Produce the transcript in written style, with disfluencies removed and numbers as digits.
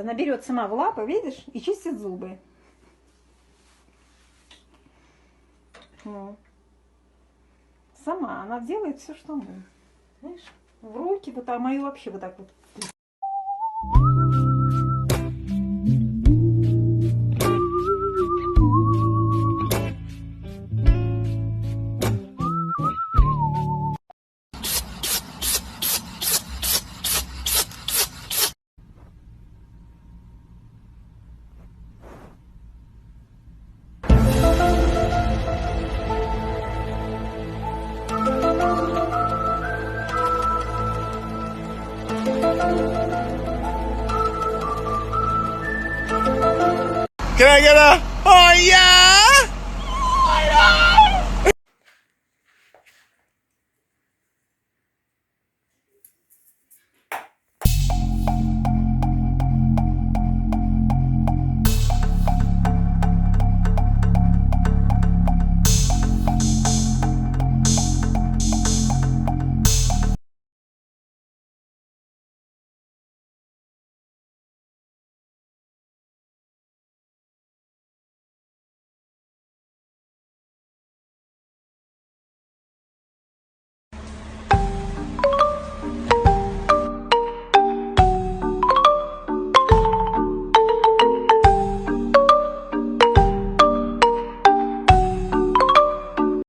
она берет сама в лапы, видишь, и чистит зубы. Ну. Сама она делает все, что мы. Знаешь, в руки, вот, а мою вообще вот так вот. Can I get a oh yeah?